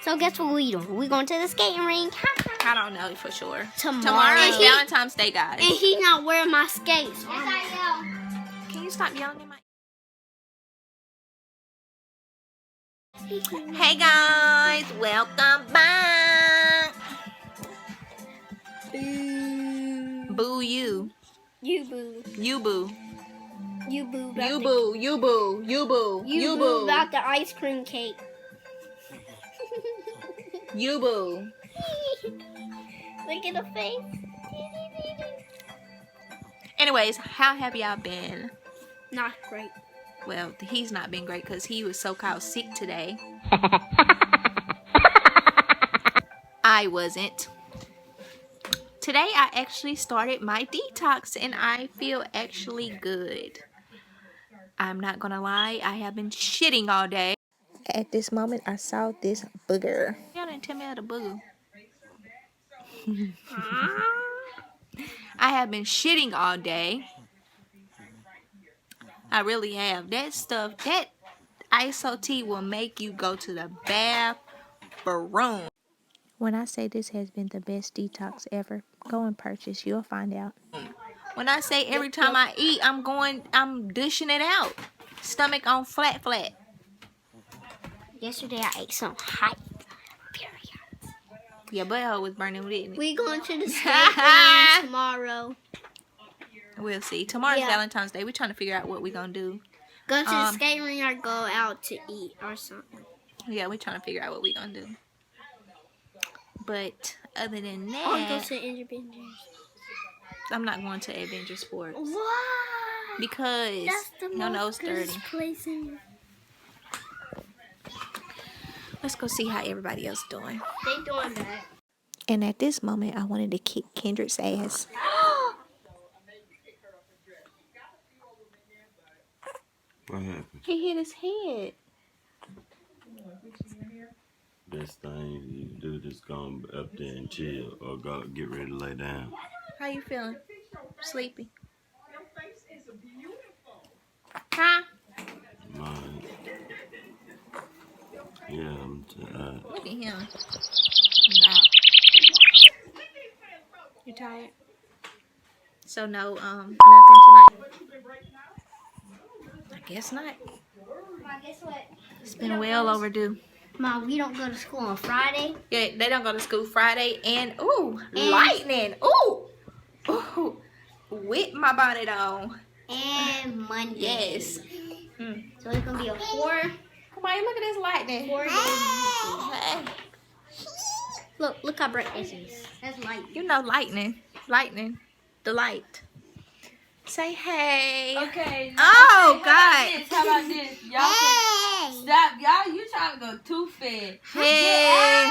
So guess what we doing? We going to the skating rink. I don't know for sure. Tomorrow is Valentine's Day, guys. And he's not wearing my skates. Can you stop yelling at my... Hey guys, welcome back. Boo you. You boo. You boo. You boo. You boo. You boo. You boo. You boo about the ice cream cake. You boo. Look at the face. Anyways, how have y'all been? Not great. Well, he's not been great because he was so-called sick today. I wasn't. Today, I actually started my detox and I feel actually good. I'm not gonna lie, I have been shitting all day. At this moment, I saw this booger. Y'all didn't tell me how to booger. I have been shitting all day. I really have. That stuff, that ISO tea will make you go to the bathroom. When I say this has been the best detox ever, go and purchase. You'll find out. When I say every time I eat, I'm dishing it out. Stomach on flat. Yesterday I ate some hot. Your butthole was burning, didn't it? We going to the skating rink tomorrow. We'll see. Tomorrow's Valentine's Day. We're trying to figure out what we're going to do. Go to the skating rink or go out to eat or something. Yeah, we're trying to figure out what we're going to do. But other than that... Or go to Avengers. I'm not going to Avengers Sports. Why? Because your nose dirty. Place in Let's go see how everybody else doing. They doing that. And at this moment, I wanted to kick Kendrick's ass. What happened? He hit his head. Best thing you do is go up there and chill or go get ready to lay down. How you feeling? Sleepy? Huh? Mine. Yeah, I'm tired. Look at him. Nah. You tired? So no, nothing tonight. I guess not. Mom, guess what? It's been well overdue. Mom, we don't go to school on Friday. Yeah, they don't go to school Friday. And lightning. Ooh, with my bonnet on. And Monday. Yes. So it's gonna be a 4. Come on, look at this lightning. 4 days. Hey. Look how bright this is. That's light. You know lightning. Lightning. The light. Say hey. Okay. Oh, okay, God. How about this? Y'all can stop. Y'all, you trying to go too fast. Hey.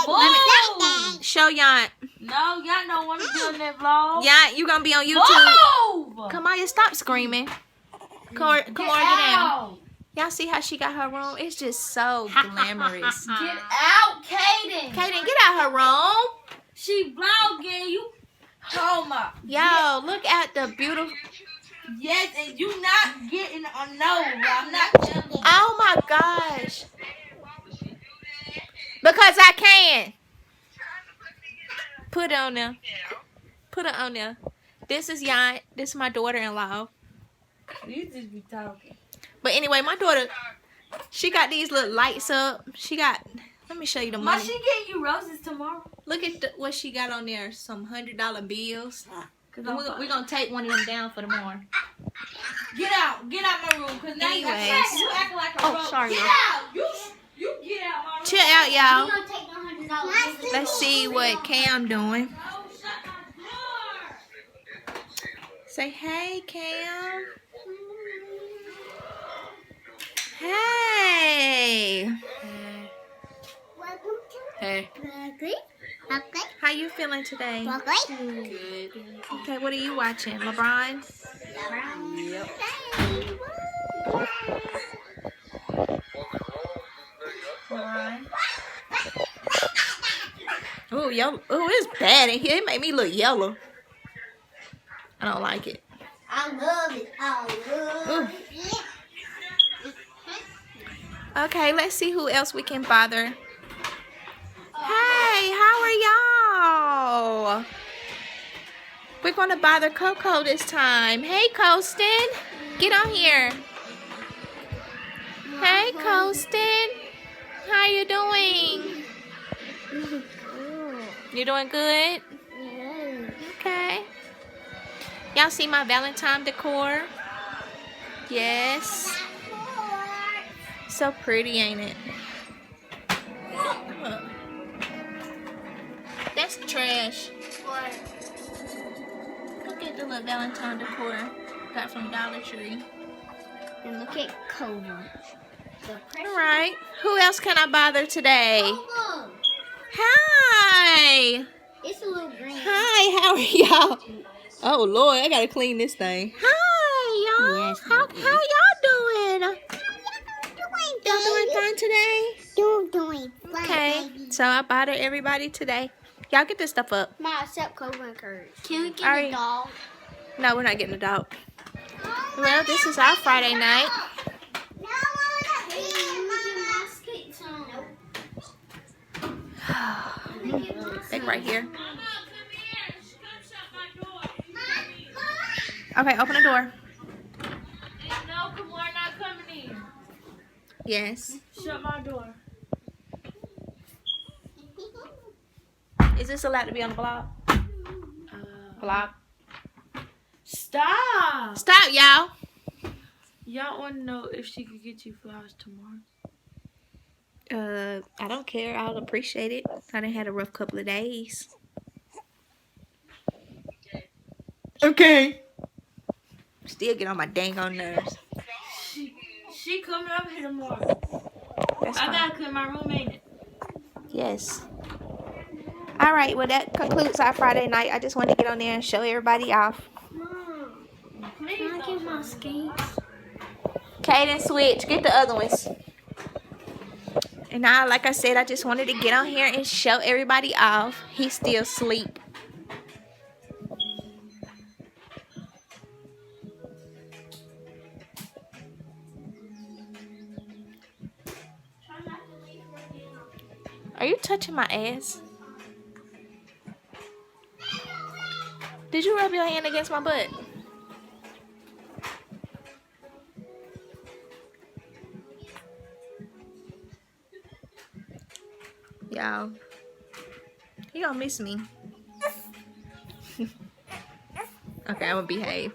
Move. Show y'all. No, y'all don't want to be on that vlog. Yeah, you gonna be on YouTube. Move. Come on, you stop screaming. Come on, get down. Y'all see how she got her room? It's just so glamorous. Get out, Kaden. Kaden, get out her room. She vlogging you. Oh my. Yo, look at the beautiful. Yes, and you not getting a no. I'm not telling you. Oh my gosh. Because I can. Put it on there. Put it on there. This is Yon. This is my daughter-in-law. You just be talking. But anyway, my daughter, she got these little lights up. She got, let me show you the Ma, money. she getting you roses tomorrow. Look at what she got on there. Some $100 bills. We're going to take one of them down for tomorrow. Get out. Get out my room. Because now you acting like a rope. Sorry. Get out. You get out my room. Chill out, y'all. We're gonna take $100. Let's see what Cam doing. Oh, shut my door. Say, hey, Cam. Hey. Hey. How you feeling today? Good. Okay, what are you watching? LeBron? Yep. LeBron? Oh, it's bad in here. It made me look yellow. I don't like it. I love it. I love it. Okay, let's see who else we can bother. Hey, how are y'all? We're gonna bother Coco this time. Hey, Colston, get on here. Hey, Colston, how you doing? You doing good? Okay. Y'all see my Valentine decor? Yes. So pretty, ain't it? That's trash. Look at the little Valentine decor got from Dollar Tree. And look at Cova. Alright. Who else can I bother today? Hi! It's a little green. Hi, how are y'all? Oh Lord, I gotta clean this thing. Hi y'all. Yes, how y'all doing? Y'all doing fine today? Doing fine, Okay. baby. So I bother everybody today. Y'all get this stuff up. Ma, except Cova and Courage. Can we get Alright. a dog? No, we're not getting a dog. Well, this is our Friday night. Like right here. Okay, open the door. No, come on, not coming in. Yes. Shut my door. Is this allowed to be on the blog? Blog. Stop. Stop, y'all. Y'all want to know if she could get you flowers tomorrow? I don't care. I'll appreciate it. I done had a rough couple of days. Okay. Still get on my dang on nerves. She coming up here tomorrow. That's I fine. gotta clean my room, ain't it? Yes. All right. Well, that concludes our Friday night. I just wanted to get on there and show everybody off. Mom, Please can I don't. get my skates? Kaden, switch. Get the other ones. And now, like I said, I just wanted to get on here and show everybody off. He's still asleep. Are you touching my ass? Did you rub your hand against my butt? Y'all, he gonna miss me. Okay, I'm gonna behave.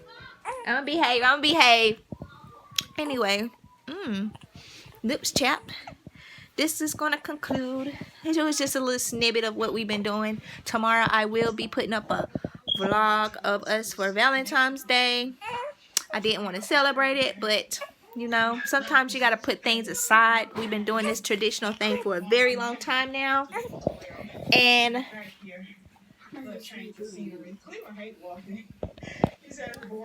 I'm gonna behave. Anyway, lips chap. This is gonna conclude. It was just a little snippet of what we've been doing. Tomorrow I will be putting up a vlog of us for Valentine's Day. I didn't want to celebrate it, but you know, sometimes you gotta put things aside. We've been doing this traditional thing for a very long time now, and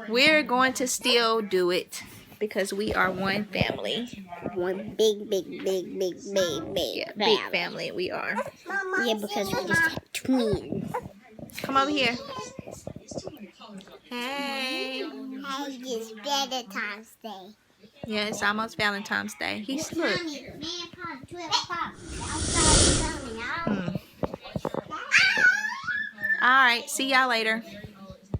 we're going to still do it because we are one family. One big Yeah, big family we are. Yeah, because we just have twins. Come over here. Hey. Hey, it's Valentine's Day. Yeah, it's almost Valentine's Day. He's look. All right, see y'all later.